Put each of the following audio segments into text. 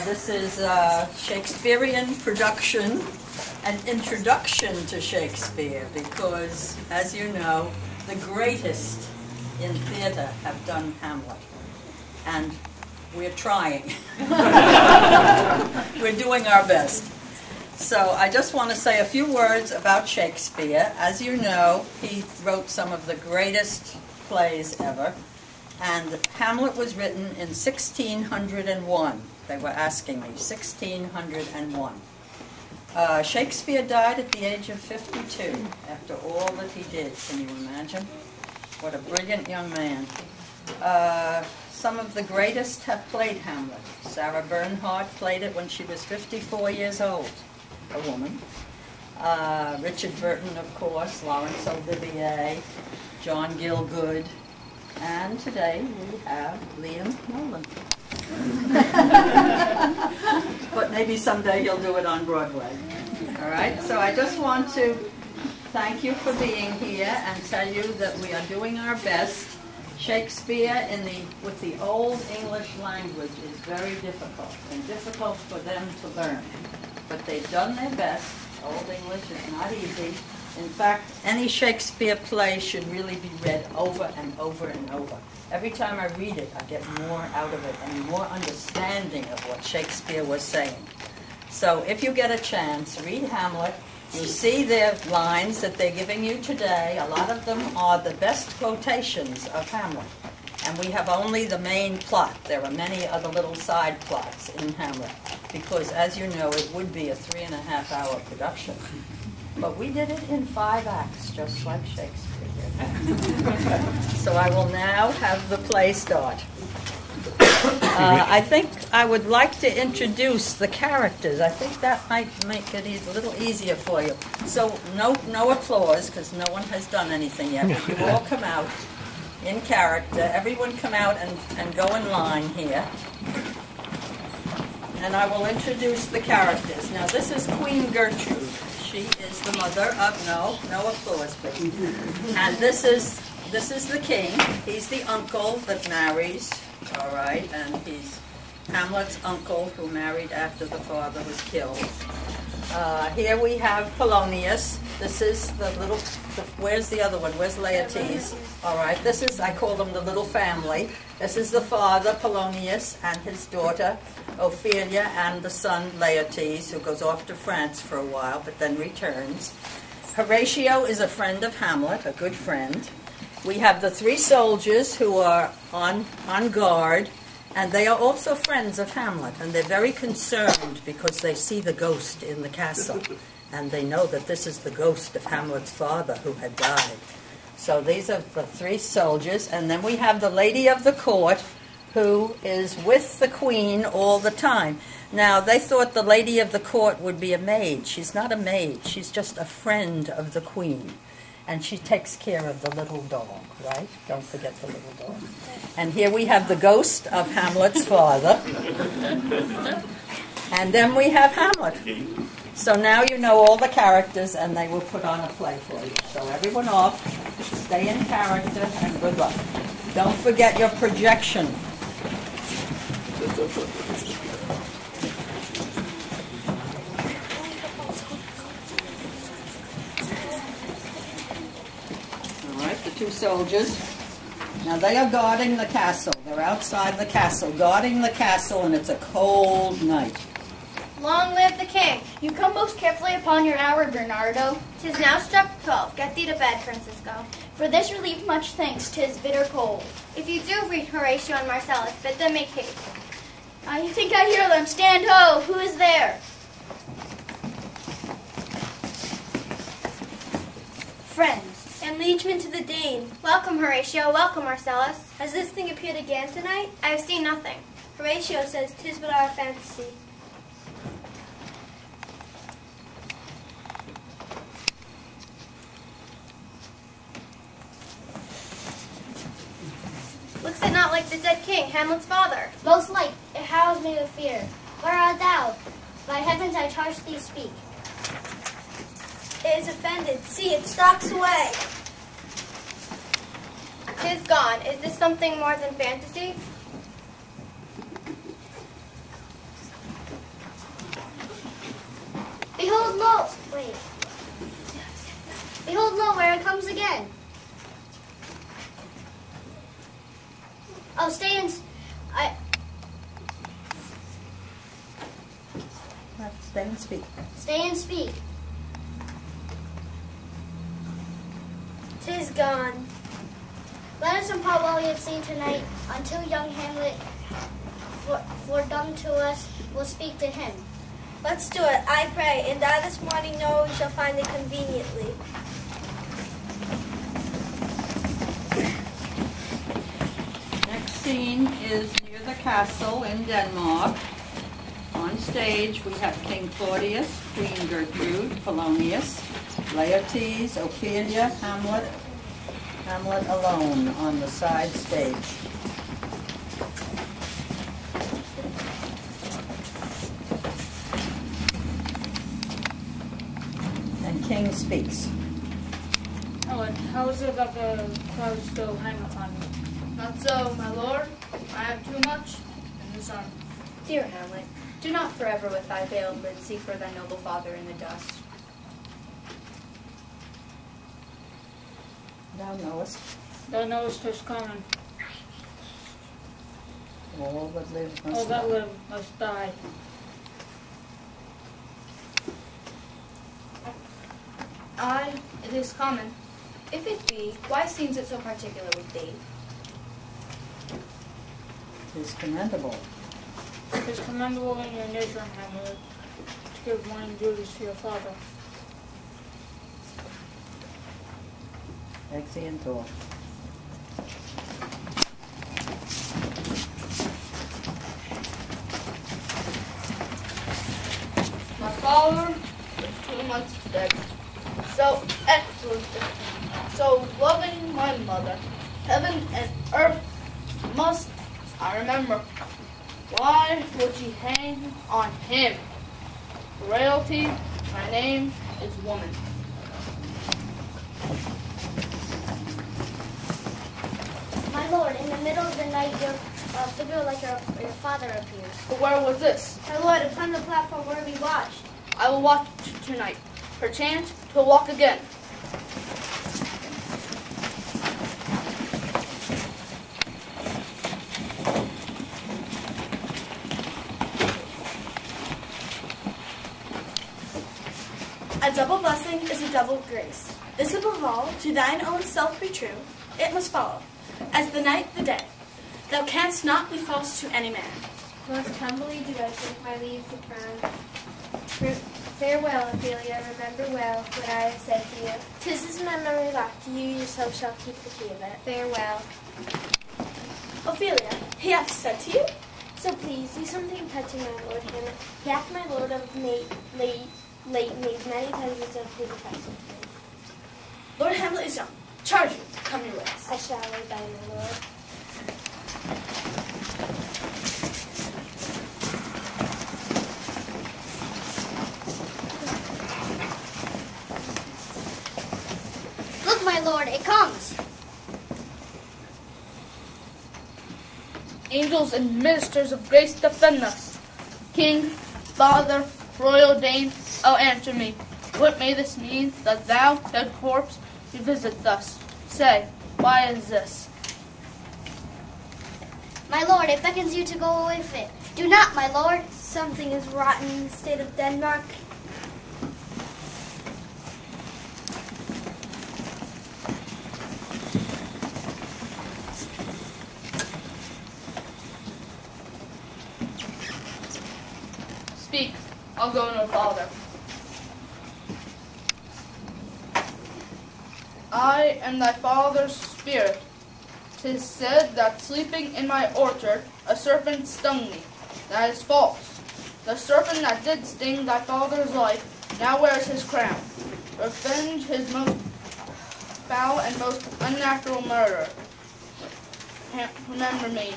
This is a Shakespearean production, an introduction to Shakespeare, because, as you know, the greatest in theater have done Hamlet. And we're trying. We're doing our best. So I just want to say a few words about Shakespeare. As you know, he wrote some of the greatest plays ever. And Hamlet was written in 1601. They were asking me, 1601. Shakespeare died at the age of 52 after all that he did. Can you imagine? What a brilliant young man. Some of the greatest have played Hamlet. Sarah Bernhardt played it when she was 54 years old, a woman. Richard Burton, of course, Laurence Olivier, John Gielgud, and today we have Liam Nolan. But maybe someday he'll do it on Broadway. All right, so I just want to thank you for being here and tell you that we are doing our best. Shakespeare with the Old English language is very difficult, and difficult for them to learn. But they've done their best. Old English is not easy. In fact, any Shakespeare play should really be read over and over and over. Every time I read it, I get more out of it and more understanding of what Shakespeare was saying. So if you get a chance, read Hamlet. You see their lines that they're giving you today. A lot of them are the best quotations of Hamlet. And we have only the main plot. There are many other little side plots in Hamlet. Because, as you know, it would be a 3.5-hour production. But we did it in 5 acts, just like Shakespeare did. So I will now have the play start. I think I would like to introduce the characters. I think that might make it a little easier for you. So no applause, because no one has done anything yet. But you all come out in character. Everyone come out and go in line here. And I will introduce the characters. Now this is Queen Gertrude. She is the mother of, no applause, please. And this is the king. He's the uncle that marries. All right, and he's Hamlet's uncle who married after the father was killed. Here we have Polonius. This is the little, where's the other one? Where's Laertes? All right, this is, I call them the little family. This is the father, Polonius, and his daughter, Ophelia, and the son, Laertes, who goes off to France for a while, but then returns. Horatio is a friend of Hamlet, a good friend. We have the 3 soldiers who are on guard, and they are also friends of Hamlet, and they're very concerned because they see the ghost in the castle, and they know that this is the ghost of Hamlet's father who had died. So these are the 3 soldiers, and then we have the lady of the court who is with the queen all the time. Now, they thought the lady of the court would be a maid. She's not a maid. She's just a friend of the queen. And she takes care of the little dog, right? Don't forget the little dog. And here we have the ghost of Hamlet's father. And then we have Hamlet. So now you know all the characters, and they will put on a play for you. So everyone off, stay in character, and good luck. Don't forget your projection. The 2 soldiers. Now they are guarding the castle. They're outside the castle, guarding the castle, and it's a cold night. Long live the king. You come most carefully upon your hour, Bernardo. 'Tis now struck 12. Get thee to bed, Francisco. For this relief much thanks, 'tis bitter cold. If you do read Horatio and Marcellus, bid them make haste. I think I hear them. Stand ho! Who is there? Friends. And liegeman to the Dane. Welcome, Horatio. Welcome, Marcellus. Has this thing appeared again tonight? I have seen nothing. Horatio says 'tis but our fantasy. Looks it not like the dead king, Hamlet's father? Most like, it howls me with fear. Where art thou? By heavens, I charge thee, speak. It is offended. See, it stalks away. 'Tis gone. Is this something more than fantasy? lo! Wait. Behold, lo, where it comes again. Oh, stay and... Stay and speak. Stay and speak. 'Tis gone. Let us impart what we have seen tonight until young Hamlet, for dumb to us, will speak to him. Let's do it, I pray, and I this morning know we shall find it conveniently. Next scene is near the castle in Denmark. On stage, we have King Claudius, Queen Gertrude, Polonius, Laertes, Ophelia, Hamlet alone on the side stage. And King speaks. Hamlet, how is it that the crowd still hang upon me? Not so, my lord. I have too much in this army. Dear Hamlet, do not forever with thy veiled lids see for thy noble father in the dust. Thou knowest, Thou knowest 'tis common. all that live All must that die. live must die. Aye, it is common. If it be, why seems it so particular with thee? 'Tis commendable. It is commendable in your nature, Hamlet, to give morning duties to your father. Exiantor. My father is 2 months dead. So excellent, so loving my mother. Heaven and earth must, I remember. Why would she hang on him? Royalty, my name is woman. My lord, in the middle of the night, your figure like your father appears. But where was this? My lord, upon the platform where we watched. I will watch tonight. Perchance to walk again. A double blessing is a double grace. This above all, to thine own self be true, it must follow, as the night the day. Thou canst not be false to any man. Most humbly do I take my leave to crown. Farewell, Ophelia, remember well what I have said to you. 'Tis his memory locked, you yourself shall keep the key of it. Farewell. Ophelia, he hath said to you? So please, do something touching my lord Hamlet. He hath my lord of late made many times himself his affection. Lord Hamlet is young. Charge you, come your ways. I shall obey my lord. Look, my lord, it comes. Angels and ministers of grace defend us. King, father, royal dame, oh answer me. What may this mean, that thou, dead corpse, revisit thus? Say, why is this? My lord, it beckons you to go away fit. Do not, my lord. Something is rotten in the state of Denmark. Speak, I'll go no farther. I am thy father's spirit. 'Tis said that sleeping in my orchard, a serpent stung me. That is false. The serpent that did sting thy father's life now wears his crown. Revenge his most foul and most unnatural murder. Remember me.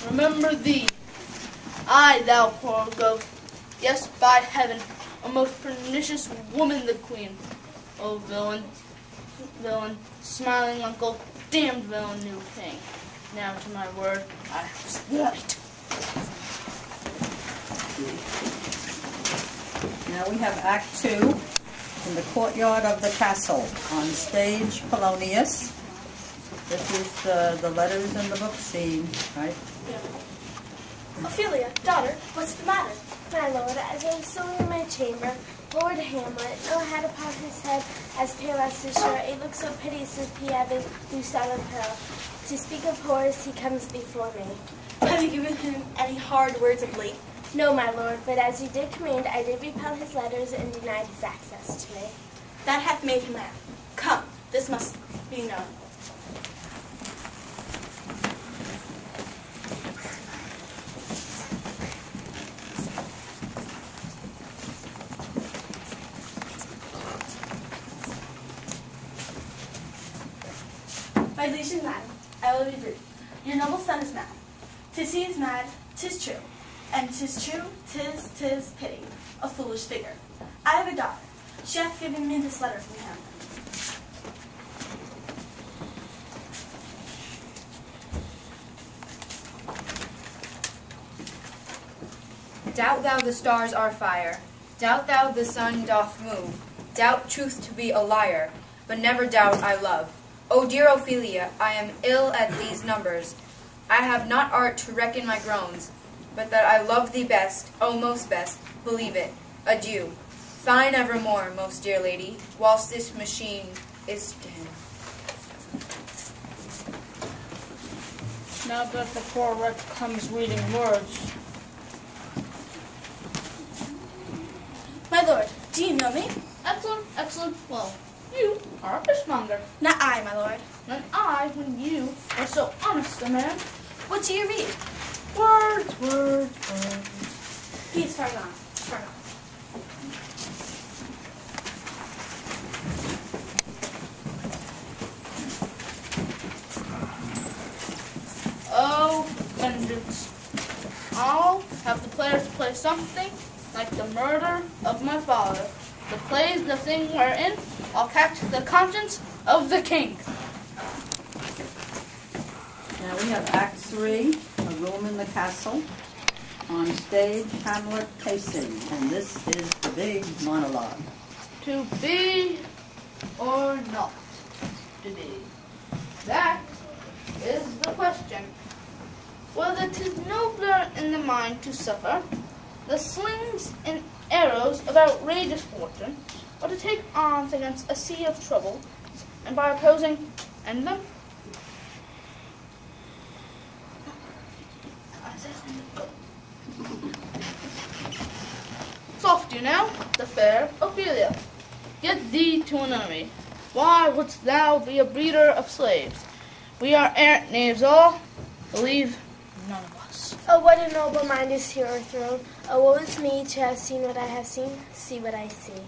Remember thee. I, thou poor ghost. Yes, by heaven, a most pernicious woman, the queen. Oh, villain, villain, smiling uncle, damned villain, new king. Now to my word, I have sworn it. Now we have Act 2 in the courtyard of the castle. On stage, Polonius. This is the letters in the book scene, right? Ophelia, daughter, what's the matter? My lord, as I was sewing in my chamber, Lord Hamlet, ill had upon his head as pale as his shirt, it looked so piteous if he had been loosed out of hell. To speak of horrors, he comes before me. Have you given him any hard words of late? No, my lord, but as you did command, I did repel his letters and denied his access to me. That hath made him mad. Come, this must be known. My liege and madam, I will be brief. Your noble son is mad. 'Tis he is mad, 'tis true. And 'tis true, 'tis pity. A foolish figure. I have a daughter. She hath given me this letter from him. Doubt thou the stars are fire, doubt thou the sun doth move, doubt truth to be a liar, but never doubt I love. O dear Ophelia, I am ill at these numbers. I have not art to reckon my groans, but that I love thee best, O most best, believe it. Adieu. Fine evermore, most dear lady, whilst this machine is dead. Now that the poor wretch comes reading words. My lord, do you know me? Excellent, excellent. Well, you are a fishmonger. Not I, my lord. And I, when you are so honest a man. What do you read? Words, words, words. He is far gone. Far gone. Oh, vengeance. I'll have the players play something like the murder of my father. The play's the thing wherein I'll catch the conscience of the king. Now we have Act 3, a room in the castle. On stage, Hamlet pacing, and this is the big monologue. To be or not to be? That is the question. Whether 'tis nobler in the mind to suffer the slings and arrows of outrageous fortune, or to take arms against a sea of trouble, and by opposing end them. Soft you now, the fair Ophelia. Get thee to an enemy. Why wouldst thou be a breeder of slaves? We are errant knaves all, believe none of us. Oh, what a noble mind is here o'erthrown. Oh, woe is me to have seen what I have seen, see what I see.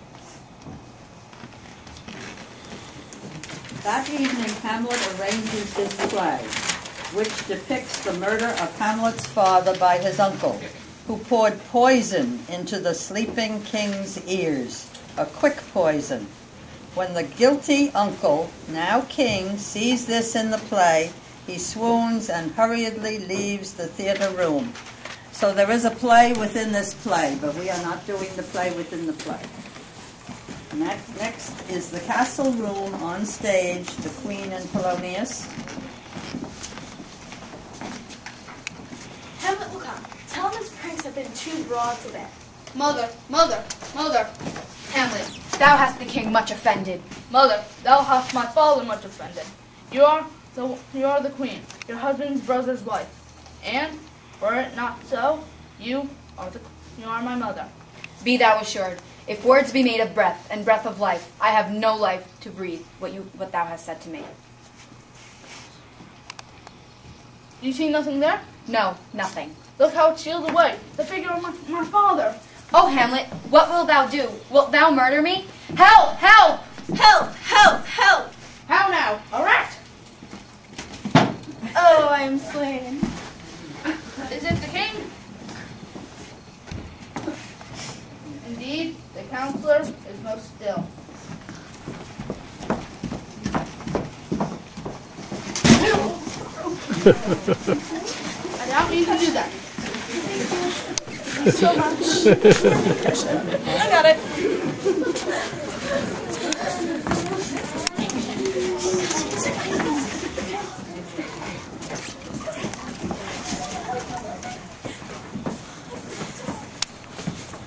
That evening, Hamlet arranges his play, which depicts the murder of Hamlet's father by his uncle, who poured poison into the sleeping king's ears, a quick poison. When the guilty uncle, now king, sees this in the play, he swoons and hurriedly leaves the theater room. So there is a play within this play, but we are not doing the play within the play. Next is the castle room on stage, the Queen and Polonius. Hamlet will come. Tell him his pranks have been too broad to bear. Mother, mother, mother. Hamlet, thou hast the king much offended. Mother, thou hast my father much offended. You are the queen, your husband's brother's wife. And, were it not so, you are my mother. Be thou assured, if words be made of breath, and breath of life, I have no life to breathe what thou hast said to me. You see nothing there? No, nothing. Look how it shields away, the figure of my father. Oh, Hamlet, what wilt thou do? Wilt thou murder me? Help! Help! Help! Help! Help! How now? A rat? Oh, I am slain. Is it the king? Indeed, the counselor is most still. I don't mean to do that. so much. I got it.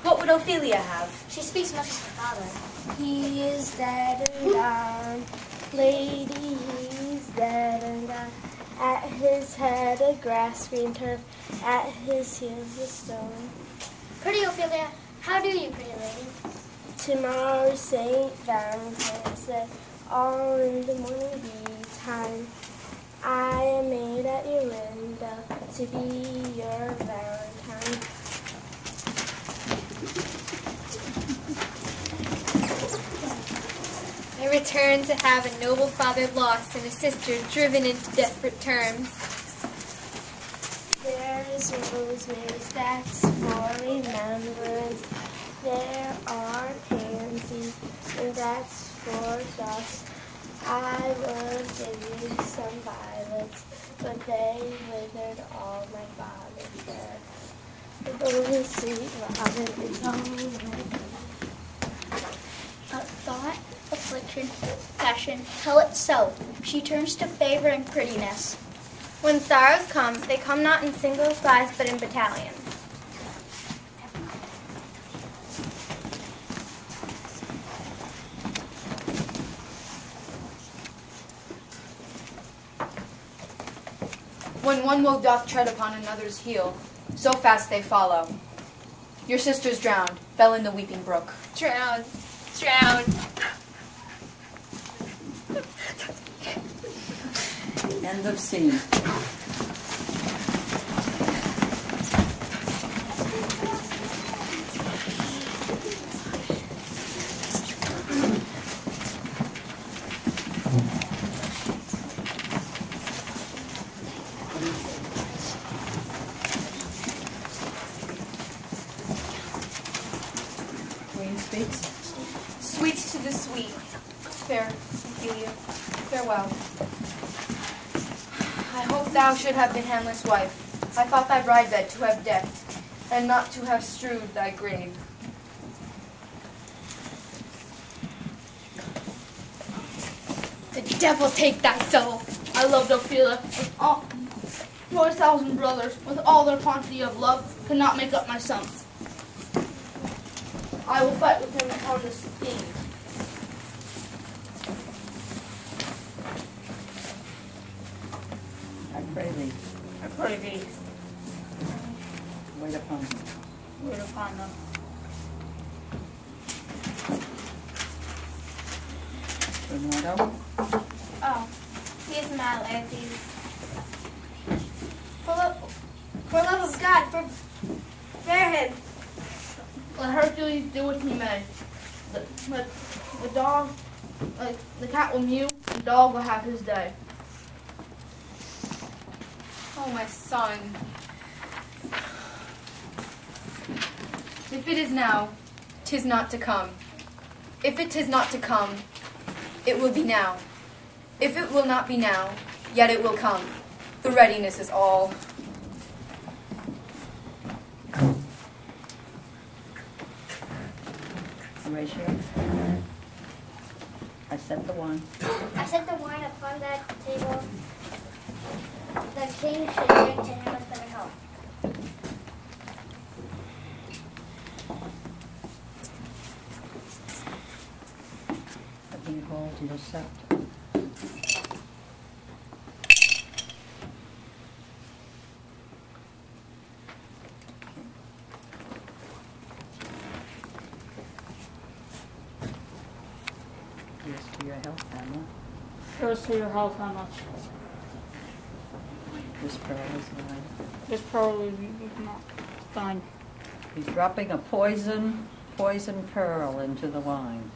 What would Ophelia have? She speaks much to her father. He is dead and gone, lady, he's dead and gone. At his head a grass-green turf, at his heels a stone. Pretty Ophelia, how do you, pretty lady? Tomorrow's St. Valentine's Day, all in the morning bee time. I am made at your window to be your Valentine. I return to have a noble father lost and a sister driven into desperate terms. There's rosemary's, that's for remembrance. There are pansies, and that's for dust. I would give you some violets, but they withered all my father's birds. Oh, sweet robin is all Thought, affliction, passion, tell it so. She turns to favor and prettiness. When sorrows come, they come not in single spies, but in battalions. When one woe doth tread upon another's heel, so fast they follow. Your sister's drowned, fell in the weeping brook. Drowned, drowned. End of scene. Queen speaks. Sweet to the sweet. Fair, Ophelia, farewell. I hope thou should have been Hamlet's wife. I thought thy bride bed to have decked, and not to have strewed thy grave. The devil take thy soul. I loved Ophelia with all 4,000 brothers, with all their quantity of love, could not make up my sons. I will fight with him upon this theme. I pray thee, I pray thee, wait upon me. wait upon them. Bernardo, Oh, he is my Laertes. For love of God, spare him. Let Hercules do what he may. The dog, like the cat will mew, the dog will have his day. Oh, my son. If it is now, 'tis not to come. If it 'tis not to come, it will be now. If it will not be now, yet it will come. The readiness is all. Horatio. I set the wine. I set the wine upon that table. The king should drink to him with better health. Let me hold your scepter. Here's to your health, Hamlet. Here's to your health, how much? This pearl is mine. This pearl is not fine. He's dropping a poison pearl into the wine.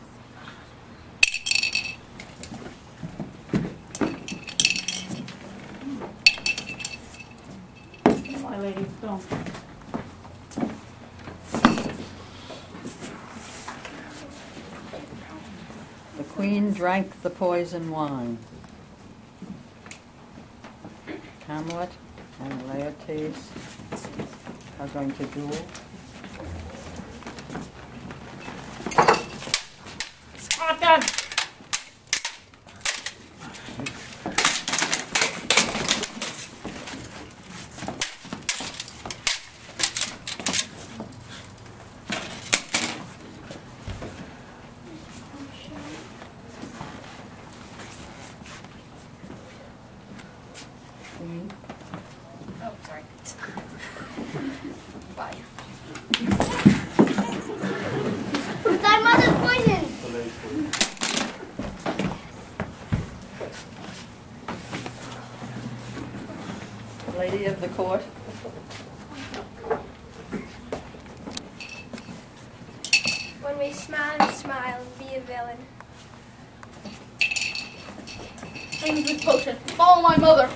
My lady, don't. The queen drank the poison wine. Hamlet and Laertes are going to duel. Hot dog. Oh, sorry. Bye. Thy mother's poison. Lady of the court. When we smile and smile, be a villain. Drink this potion. Follow my mother.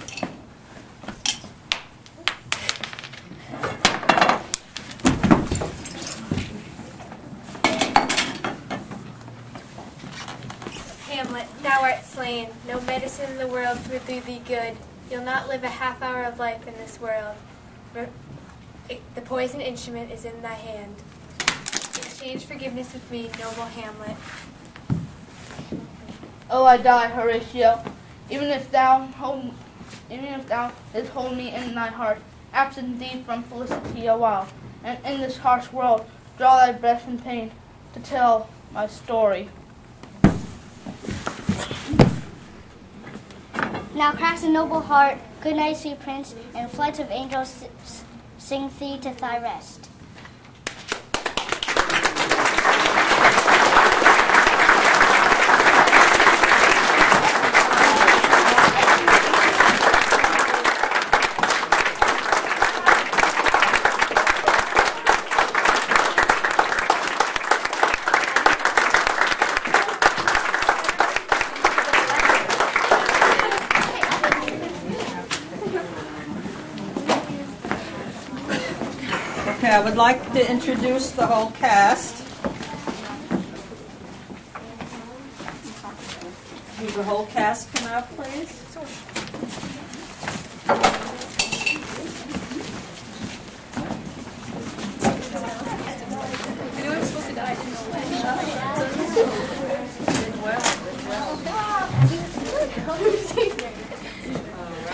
Hamlet, thou art slain. No medicine in the world would do thee good. You'll not live a half hour of life in this world. The poison instrument is in thy hand. Exchange forgiveness with me, noble Hamlet. Oh, I die, Horatio. Even if thou didst hold me in thy heart, absent thee from felicity a while, and in this harsh world draw thy breath in pain to tell my story. Now cracks a noble heart, good night, sweet prince, and flights of angels sing thee to thy rest. Okay, I would like to introduce the whole cast. Will the whole cast come out, please? All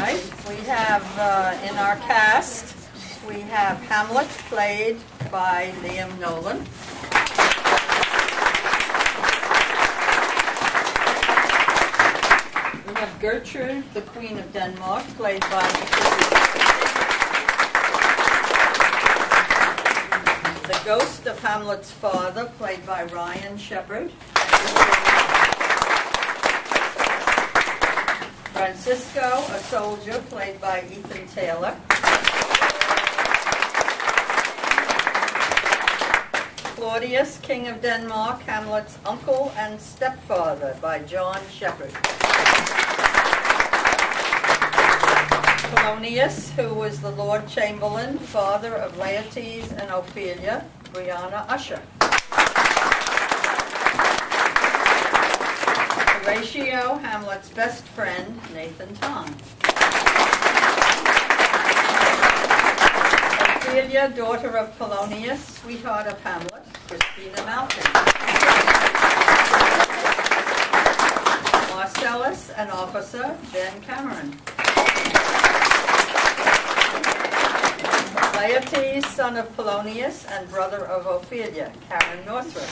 right, we have in our cast, we have Hamlet, played by Liam Nolan. We have Gertrude, the Queen of Denmark, played by the ghost of Hamlet's father, played by Ryan Shepherd. Francisco, a soldier, played by Ethan Taylor. Claudius, King of Denmark, Hamlet's uncle and stepfather, by John Shepherd. Polonius, who was the Lord Chamberlain, father of Laertes and Ophelia, Brianna Usher. Horatio, Hamlet's best friend, Nathan Tong. Ophelia, daughter of Polonius, sweetheart of Hamlet, Christina Malkin. Marcellus, an officer, Ben Cameron. Laertes, son of Polonius and brother of Ophelia, Karen Northrop.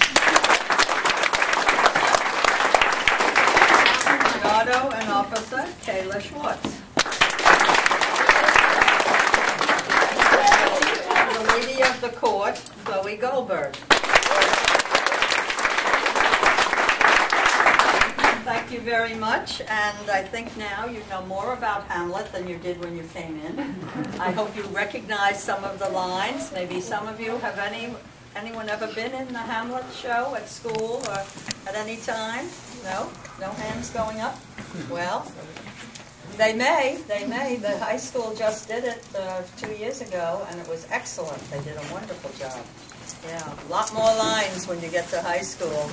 Leonardo, an officer, Kayla Schwartz. The lady of the court, Chloe Goldberg. Thank you very much, and I think now you know more about Hamlet than you did when you came in. I hope you recognize some of the lines. Maybe some of you have anyone ever been in the Hamlet show at school or at any time? No? No hands going up? Well, they may. The high school just did it 2 years ago, and it was excellent. They did a wonderful job. Yeah, a lot more lines when you get to high school.